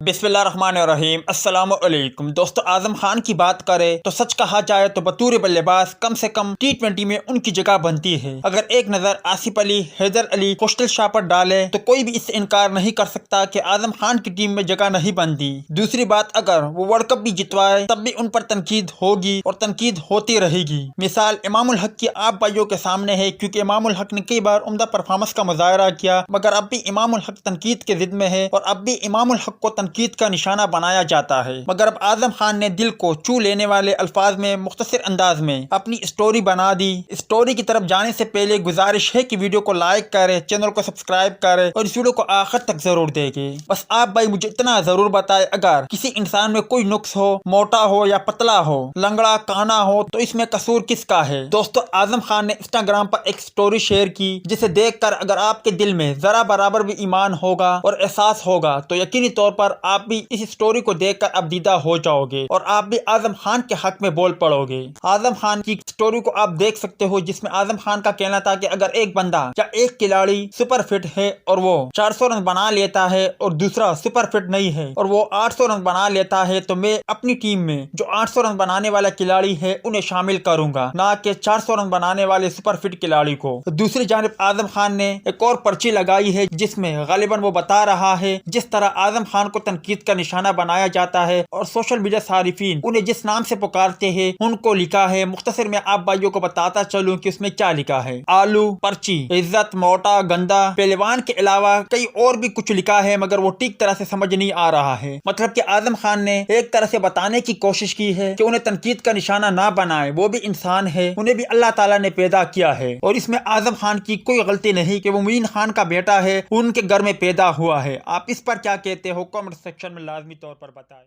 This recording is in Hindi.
बिस्मिल्लाहिर्रहमानिर्रहीम अस्सलाम वालेकुम। दोस्तों, आजम खान की बात करें तो सच कहा जाए तो बतूर बल्लेबाज कम से कम T20 में उनकी जगह बनती है। अगर एक नज़र आसिफ अली, हैदर अली, खोस्टल शाह पर डाले तो कोई भी इससे इनकार नहीं कर सकता कि आजम खान की टीम में जगह नहीं बनती। दूसरी बात, अगर वो वर्ल्ड कप भी जितवाए तब भी उन पर तनकीद होगी और तनकीद होती रहेगी। मिसाल इमामुल हक की आप भाइयों के सामने है, क्योंकि इमामुल हक ने कई बार उम्दा परफॉर्मेंस का मुजाहरा किया, मगर अब भी इमामुल हक तनकीद के जिद में है और अब भी इमामुल हक को तनकीद का निशाना बनाया जाता है। मगर अब आजम खान ने दिल को छू लेने वाले अल्फाज में मुख्तसर अंदाज में अपनी स्टोरी बना दी। स्टोरी की तरफ जाने से पहले गुजारिश है कि वीडियो को लाइक करें, चैनल को सब्सक्राइब करें और इस वीडियो को आखिर तक जरूर देखें। बस आप भाई मुझे इतना जरूर बताएं, अगर किसी इंसान में कोई नुक्स हो, मोटा हो या पतला हो, लंगड़ा काना हो, तो इसमें कसूर किसका है। दोस्तों, आजम खान ने इंस्टाग्राम पर एक स्टोरी शेयर की, जिसे देखकर अगर आपके दिल में जरा बराबर भी ईमान होगा और एहसास होगा तो यकीनी तौर पर आप भी इस स्टोरी को देखकर अब दीदा हो जाओगे और आप भी आजम खान के हक में बोल पड़ोगे। आजम खान की स्टोरी को आप देख सकते हो, जिसमें आजम खान का कहना था कि अगर एक बंदा या एक खिलाड़ी सुपर फिट है और वो 400 रन बना लेता है और दूसरा सुपर फिट नहीं है और वो 800 रन बना लेता है, तो मैं अपनी टीम में जो 800 रन बनाने वाला खिलाड़ी है उन्हें शामिल करूंगा, ना कि 400 रन बनाने वाले सुपर फिट खिलाड़ी को। दूसरी जानिब आजम खान ने एक और पर्ची लगाई है, जिसमें गालिबन वो बता रहा है जिस तरह आजम खान को तनकीद का निशाना बनाया जाता है और सोशल मीडिया सारिफीन उन्हें जिस नाम से पुकारते हैं उनको लिखा है। मुख्तसर में आप भाइयों को बताता चलूं कि उसमें क्या लिखा है। आलू, पर्ची, इज्जत, मोटा, गंदा, पहलवान के अलावा कई और भी कुछ लिखा है, मगर वो ठीक तरह से समझ नहीं आ रहा है। मतलब कि आजम खान ने एक तरह से बताने की कोशिश की है कि उन्हें तनकीद का निशाना ना बनाए, वो भी इंसान है, उन्हें भी अल्लाह ताला ने पैदा किया है और इसमें आजम खान की कोई गलती नहीं कि वो मुइन खान का बेटा है, उनके घर में पैदा हुआ है। आप इस पर क्या कहते हो? कमेंट सेक्शन में लाजमी तौर पर बताएं।